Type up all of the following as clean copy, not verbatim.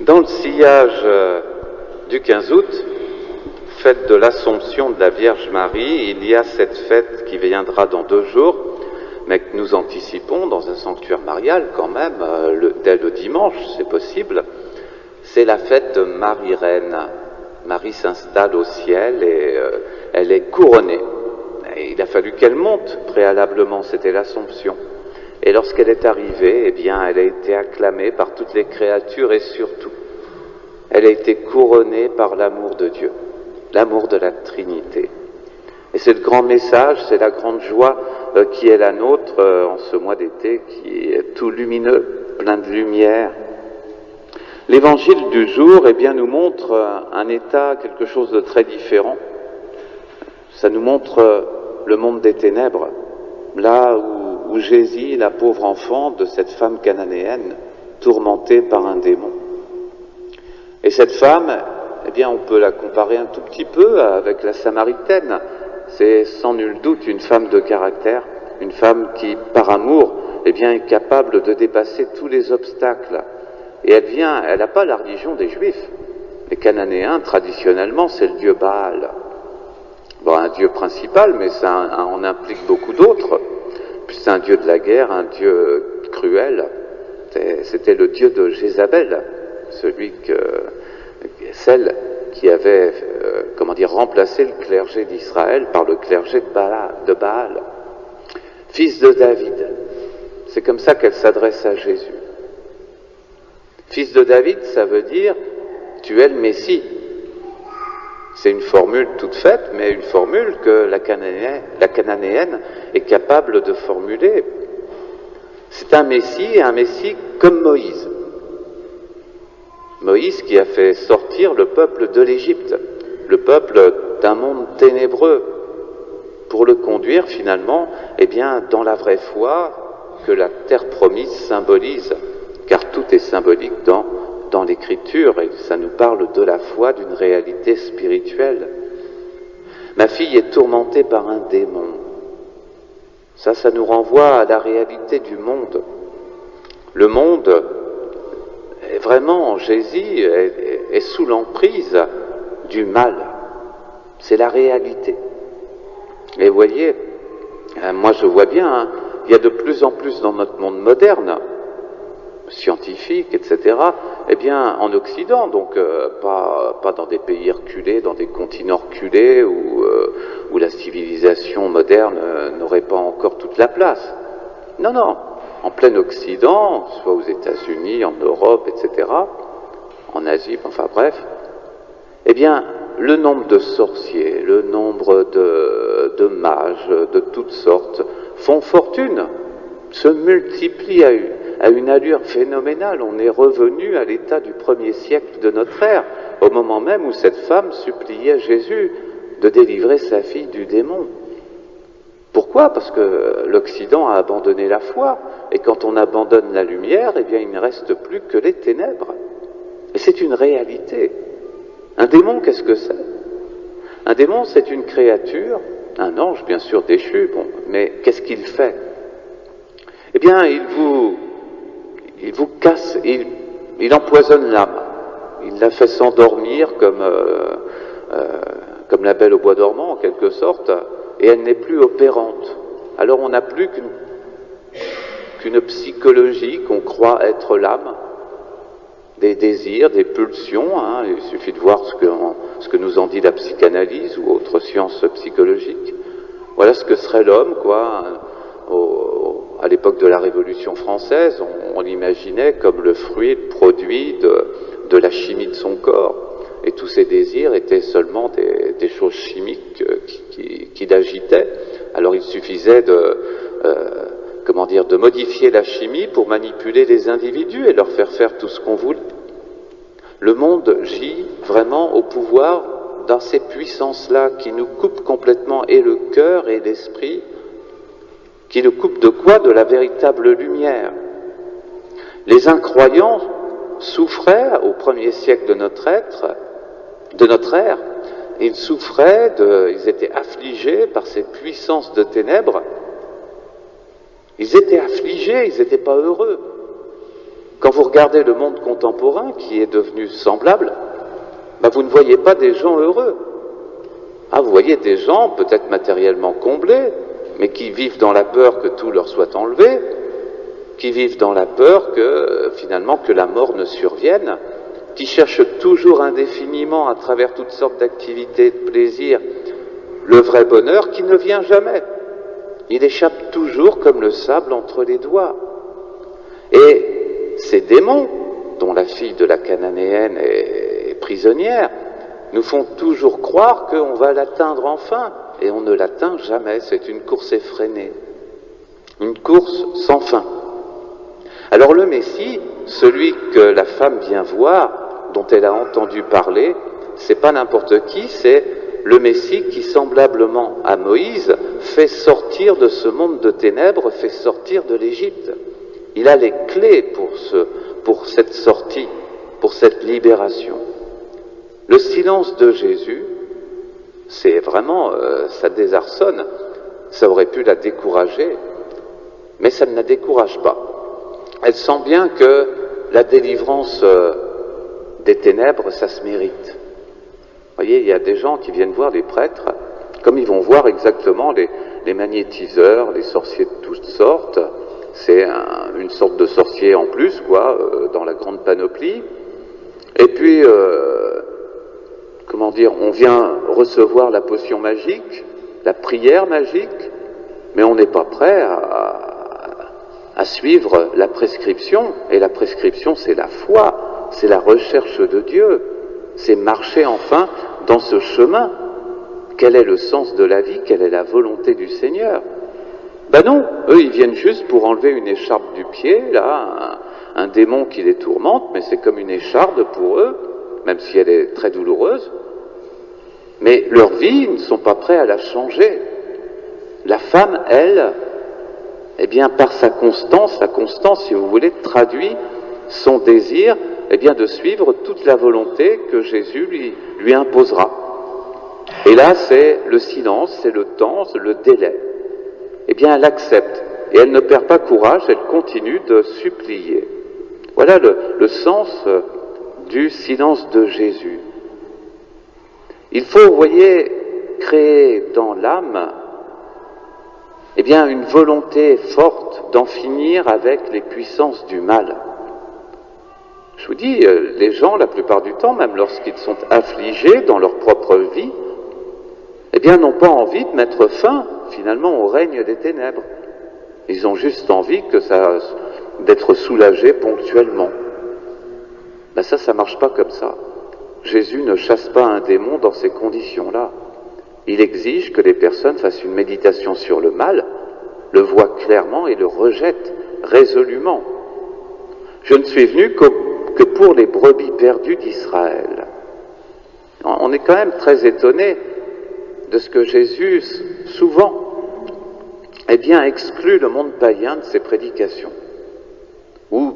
Dans le sillage du 15 août, fête de l'Assomption de la Vierge Marie, il y a cette fête qui viendra dans 2 jours, mais que nous anticipons dans un sanctuaire marial quand même, dès le dimanche, c'est possible. C'est la fête de Marie-Reine. Marie s'installe au ciel et elle est couronnée. Et il a fallu qu'elle monte préalablement, c'était l'Assomption. Et lorsqu'elle est arrivée, eh bien, elle a été acclamée par toutes les créatures et surtout, elle a été couronnée par l'amour de Dieu, l'amour de la Trinité. Et c'est le grand message, c'est la grande joie qui est la nôtre en ce mois d'été, qui est tout lumineux, plein de lumière. L'évangile du jour, eh bien, nous montre un état, quelque chose de très différent. Ça nous montre le monde des ténèbres, là où Jésus, la pauvre enfant de cette femme cananéenne, tourmentée par un démon. Et cette femme, eh bien, on peut la comparer un tout petit peu avec la Samaritaine. C'est sans nul doute une femme de caractère, une femme qui, par amour, eh bien, est capable de dépasser tous les obstacles. Et elle n'a pas la religion des Juifs. Les Cananéens, traditionnellement, c'est le dieu Baal. Bon, un dieu principal, mais ça en implique beaucoup d'autres. Puis c'est un dieu de la guerre, un dieu cruel. C'était le dieu de Jézabel, celle qui avait, remplacé le clergé d'Israël par le clergé de Baal. Fils de David. C'est comme ça qu'elle s'adresse à Jésus. Fils de David, ça veut dire tu es le Messie. C'est une formule toute faite, mais une formule que la Cananéenne est capable de formuler. C'est un Messie comme Moïse. Moïse qui a fait sortir le peuple de l'Égypte, le peuple d'un monde ténébreux, pour le conduire finalement, eh bien, dans la vraie foi que la terre promise symbolise, car tout est symbolique dans l'Écriture, et ça nous parle de la foi, d'une réalité spirituelle. Ma fille est tourmentée par un démon. Ça nous renvoie à la réalité du monde. Le monde, vraiment, Jésus est sous l'emprise du mal. C'est la réalité. Et vous voyez, moi je vois bien, il y a de plus en plus dans notre monde moderne, scientifique, etc., eh bien, en Occident, donc pas dans des pays reculés, dans des continents reculés où la civilisation moderne n'aurait pas encore toute la place. Non, en plein Occident, soit aux États-Unis, en Europe, etc., en Asie, enfin bref, eh bien, le nombre de sorciers, le nombre de mages de toutes sortes font fortune, se multiplient à une allure phénoménale. On est revenu à l'état du 1er siècle de notre ère, au moment même où cette femme suppliait Jésus de délivrer sa fille du démon. Pourquoi ? Parce que l'Occident a abandonné la foi, et quand on abandonne la lumière, eh bien il ne reste plus que les ténèbres. Et c'est une réalité. Un démon, qu'est-ce que c'est ? Un démon, c'est une créature, un ange bien sûr déchu, mais qu'est-ce qu'il fait ? Eh bien, il vous casse, il empoisonne l'âme. Il la fait s'endormir comme la Belle au bois dormant, en quelque sorte, et elle n'est plus opérante. Alors on n'a plus qu'une psychologie qu'on croit être l'âme, des désirs, des pulsions. Il suffit de voir ce que nous en dit la psychanalyse ou autre science psychologique. Voilà ce que serait l'homme, quoi. À l'époque de la Révolution française, on l'imaginait comme le fruit, le produit de la chimie de son corps. Et tous ses désirs étaient seulement des choses chimiques qui l'agitaient. Alors il suffisait de modifier la chimie pour manipuler les individus et leur faire tout ce qu'on voulait. Le monde gît vraiment au pouvoir dans ces puissances-là qui nous coupent complètement et le cœur et l'esprit, qui nous coupent de quoi ? De la véritable lumière. Les incroyants souffraient au 1er siècle de notre ère, ils étaient affligés par ces puissances de ténèbres. Ils étaient affligés, ils n'étaient pas heureux. Quand vous regardez le monde contemporain qui est devenu semblable, vous ne voyez pas des gens heureux. Vous voyez des gens peut-être matériellement comblés, mais qui vivent dans la peur que tout leur soit enlevé, qui vivent dans la peur que finalement que la mort ne survienne, qui cherchent toujours indéfiniment à travers toutes sortes d'activités, de plaisirs, le vrai bonheur qui ne vient jamais. Il échappe toujours comme le sable entre les doigts. Et ces démons, dont la fille de la Cananéenne est prisonnière, nous font toujours croire qu'on va l'atteindre enfin, et on ne l'atteint jamais. C'est une course effrénée, une course sans fin. Alors le Messie, celui que la femme vient voir, dont elle a entendu parler, c'est pas n'importe qui, c'est le Messie qui, semblablement à Moïse, fait sortir de ce monde de ténèbres, fait sortir de l'Égypte. Il a les clés pour cette sortie, pour cette libération. Le silence de Jésus, c'est vraiment, ça désarçonne, ça aurait pu la décourager, mais ça ne la décourage pas. Elle sent bien que la délivrance des ténèbres, ça se mérite. Vous voyez, il y a des gens qui viennent voir les prêtres, comme ils vont voir exactement les magnétiseurs, les sorciers de toutes sortes. C'est une sorte de sorcier en plus, dans la grande panoplie. Et puis, on vient recevoir la potion magique, la prière magique, mais on n'est pas prêt à suivre la prescription. Et la prescription, c'est la foi, c'est la recherche de Dieu, c'est marcher enfin dans ce chemin. Quel est le sens de la vie? Quelle est la volonté du Seigneur? Non, eux ils viennent juste pour enlever une écharpe du pied, là, un démon qui les tourmente, mais c'est comme une écharpe pour eux, même si elle est très douloureuse. Mais leur vie, ils ne sont pas prêts à la changer. La femme, elle, par sa constance, si vous voulez, traduit son désir, de suivre toute la volonté que Jésus lui imposera. Et là, c'est le silence, c'est le temps, c'est le délai. Elle accepte, et elle ne perd pas courage, elle continue de supplier. Voilà le sens du silence de Jésus. Il faut, vous voyez, créer dans l'âme, une volonté forte d'en finir avec les puissances du mal. Je vous dis, les gens, la plupart du temps, même lorsqu'ils sont affligés dans leur propre vie, n'ont pas envie de mettre fin, finalement, au règne des ténèbres. Ils ont juste envie d'être soulagés ponctuellement. Ça marche pas comme ça. Jésus ne chasse pas un démon dans ces conditions-là. Il exige que les personnes fassent une méditation sur le mal, le voient clairement et le rejettent résolument. Je ne suis venu que pour les brebis perdues d'Israël. On est quand même très étonné de ce que Jésus, souvent, exclut le monde païen de ses prédications. Ou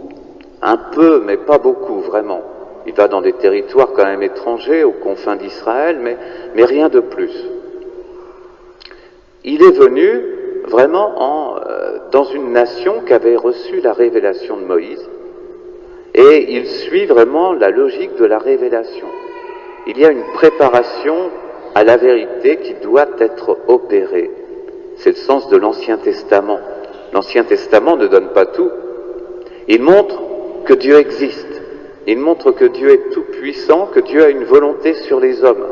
un peu, mais pas beaucoup, vraiment. Il va dans des territoires quand même étrangers, aux confins d'Israël, mais rien de plus. Il est venu vraiment dans une nation qui avait reçu la révélation de Moïse, et il suit vraiment la logique de la révélation. Il y a une préparation à la vérité qui doit être opérée. C'est le sens de l'Ancien Testament. L'Ancien Testament ne donne pas tout. Il montre que Dieu existe. Il montre que Dieu est tout-puissant, que Dieu a une volonté sur les hommes.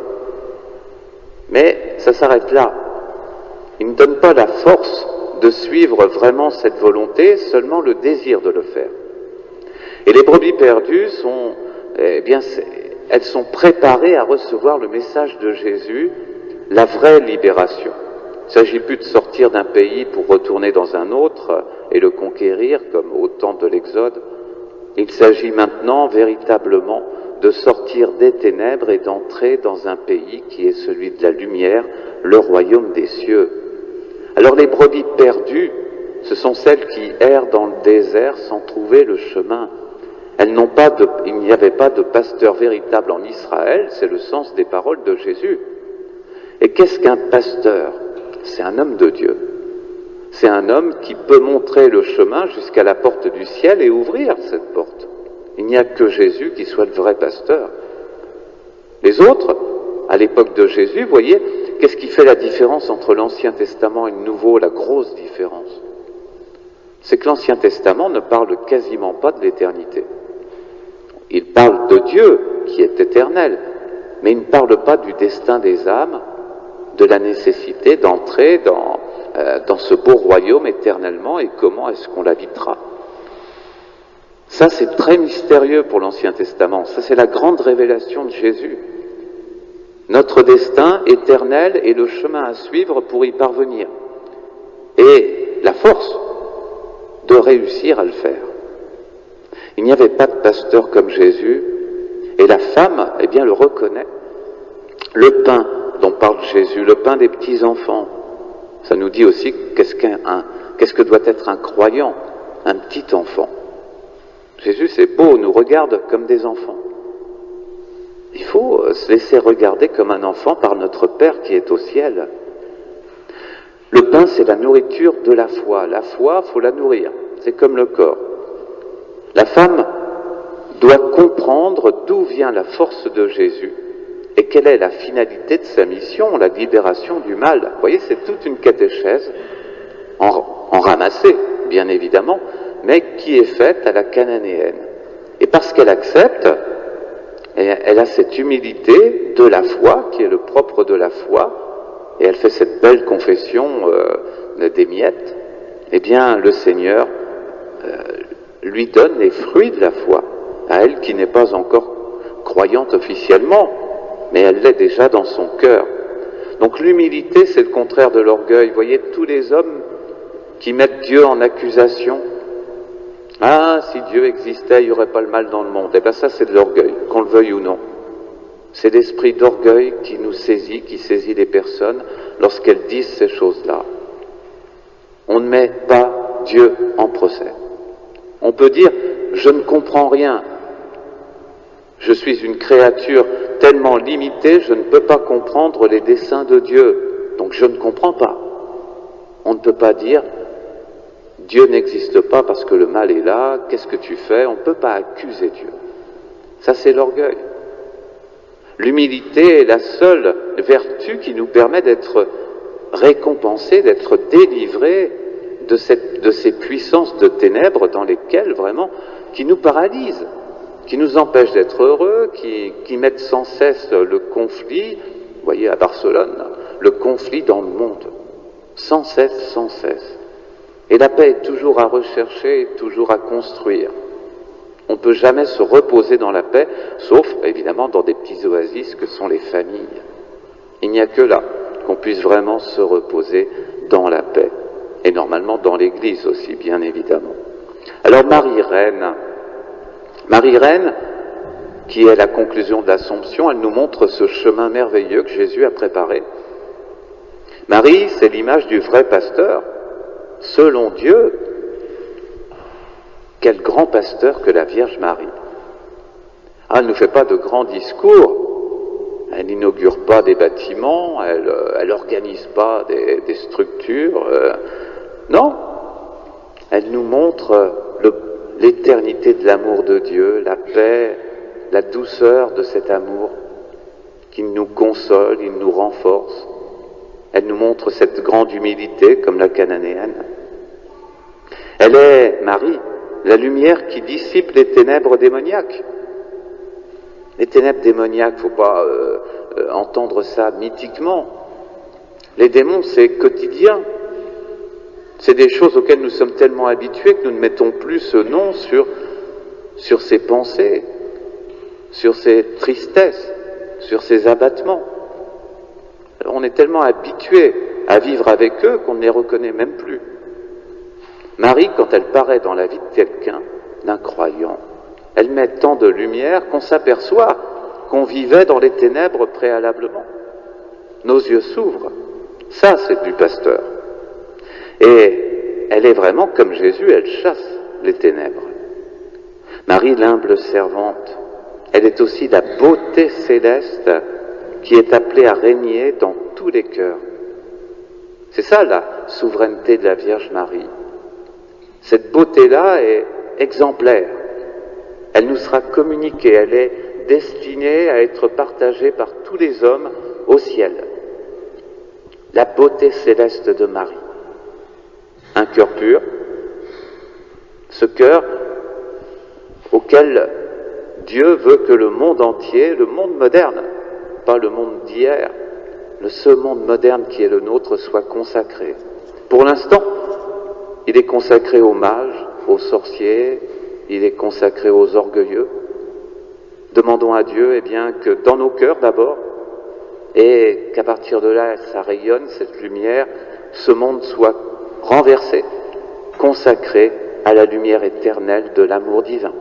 Mais ça s'arrête là. Il ne donne pas la force de suivre vraiment cette volonté, seulement le désir de le faire. Et les brebis perdues sont, elles sont préparées à recevoir le message de Jésus, la vraie libération. Il ne s'agit plus de sortir d'un pays pour retourner dans un autre et le conquérir, comme au temps de l'Exode. Il s'agit maintenant véritablement de sortir des ténèbres et d'entrer dans un pays qui est celui de la lumière, le royaume des cieux. Alors les brebis perdues, ce sont celles qui errent dans le désert sans trouver le chemin. Il n'y avait pas de pasteur véritable en Israël, c'est le sens des paroles de Jésus. Et qu'est-ce qu'un pasteur? C'est un homme de Dieu. C'est un homme qui peut montrer le chemin jusqu'à la porte du ciel et ouvrir cette porte. Il n'y a que Jésus qui soit le vrai pasteur. Les autres, à l'époque de Jésus, vous voyez, qu'est-ce qui fait la différence entre l'Ancien Testament et le Nouveau, la grosse différence? C'est que l'Ancien Testament ne parle quasiment pas de l'éternité. Il parle de Dieu qui est éternel, mais il ne parle pas du destin des âmes, de la nécessité d'entrer dans ce beau royaume éternellement et comment est-ce qu'on l'habitera. Ça, c'est très mystérieux pour l'Ancien Testament. Ça, c'est la grande révélation de Jésus. Notre destin éternel est le chemin à suivre pour y parvenir. Et la force de réussir à le faire. Il n'y avait pas de pasteur comme Jésus, et la femme, eh bien, le reconnaît. Le pain dont parle Jésus, le pain des petits-enfants, ça nous dit aussi qu'est-ce que doit être un croyant, un petit enfant. Jésus, c'est beau, nous regarde comme des enfants. Il faut se laisser regarder comme un enfant par notre Père qui est au ciel. Le pain, c'est la nourriture de la foi. La foi, il faut la nourrir. C'est comme le corps. La femme doit comprendre d'où vient la force de Jésus et quelle est la finalité de sa mission, la libération du mal. Vous voyez, c'est toute une catéchèse, en ramassée, bien évidemment, mais qui est faite à la cananéenne. Et parce qu'elle accepte, elle a cette humilité de la foi, qui est le propre de la foi, et elle fait cette belle confession des miettes, eh bien, le Seigneur lui donne les fruits de la foi, à elle qui n'est pas encore croyante officiellement, mais elle l'est déjà dans son cœur. Donc l'humilité, c'est le contraire de l'orgueil. Vous voyez, tous les hommes qui mettent Dieu en accusation, ah, si Dieu existait, il n'y aurait pas le mal dans le monde. Eh bien ça, c'est de l'orgueil, qu'on le veuille ou non. C'est l'esprit d'orgueil qui nous saisit, qui saisit les personnes lorsqu'elles disent ces choses-là. On ne met pas Dieu en procès. On peut dire, je ne comprends rien. Je suis une créature tellement limitée, je ne peux pas comprendre les desseins de Dieu. Donc je ne comprends pas. On ne peut pas dire, Dieu n'existe pas parce que le mal est là, qu'est-ce que tu fais? On ne peut pas accuser Dieu. Ça, c'est l'orgueil. L'humilité est la seule vertu qui nous permet d'être récompensés, d'être délivrés de ces puissances de ténèbres dans lesquelles vraiment, qui nous paralysent, qui nous empêchent d'être heureux, qui mettent sans cesse le conflit, vous voyez à Barcelone, le conflit dans le monde, sans cesse, sans cesse. Et la paix est toujours à rechercher, toujours à construire. On ne peut jamais se reposer dans la paix, sauf évidemment dans des petits oasis que sont les familles. Il n'y a que là qu'on puisse vraiment se reposer dans la paix. Et normalement dans l'Église aussi, bien évidemment. Alors Marie-Reine, qui est la conclusion de l'Assomption, elle nous montre ce chemin merveilleux que Jésus a préparé. Marie, c'est l'image du vrai pasteur, selon Dieu. Quel grand pasteur que la Vierge Marie. Ah, elle ne nous fait pas de grands discours, elle n'inaugure pas des bâtiments, elle n'organise pas des structures, non, elle nous montre l'éternité de l'amour de Dieu, la paix, la douceur de cet amour qui nous console, il nous renforce. Elle nous montre cette grande humilité comme la cananéenne. Elle est, Marie, la lumière qui dissipe les ténèbres démoniaques. Les ténèbres démoniaques, il ne faut pas entendre ça mythiquement. Les démons, c'est quotidien. C'est des choses auxquelles nous sommes tellement habitués que nous ne mettons plus ce nom sur ces pensées, sur ces tristesses, sur ces abattements. Alors, on est tellement habitués à vivre avec eux qu'on ne les reconnaît même plus. Marie, quand elle paraît dans la vie de quelqu'un, d'un croyant, elle met tant de lumière qu'on s'aperçoit qu'on vivait dans les ténèbres préalablement. Nos yeux s'ouvrent. Ça, c'est du pasteur. Et elle est vraiment comme Jésus, elle chasse les ténèbres. Marie, l'humble servante, elle est aussi la beauté céleste qui est appelée à régner dans tous les cœurs. C'est ça souveraineté de la Vierge Marie. Cette beauté-là est exemplaire. Elle nous sera communiquée, elle est destinée à être partagée par tous les hommes au ciel. La beauté céleste de Marie. Un cœur pur, ce cœur auquel Dieu veut que le monde entier, le monde moderne, pas le monde d'hier, ce monde moderne qui est le nôtre, soit consacré. Pour l'instant, il est consacré aux mages, aux sorciers, il est consacré aux orgueilleux. Demandons à Dieu, eh bien, que dans nos cœurs d'abord, et qu'à partir de là, ça rayonne, cette lumière, ce monde soit renversé, consacré à la lumière éternelle de l'amour divin.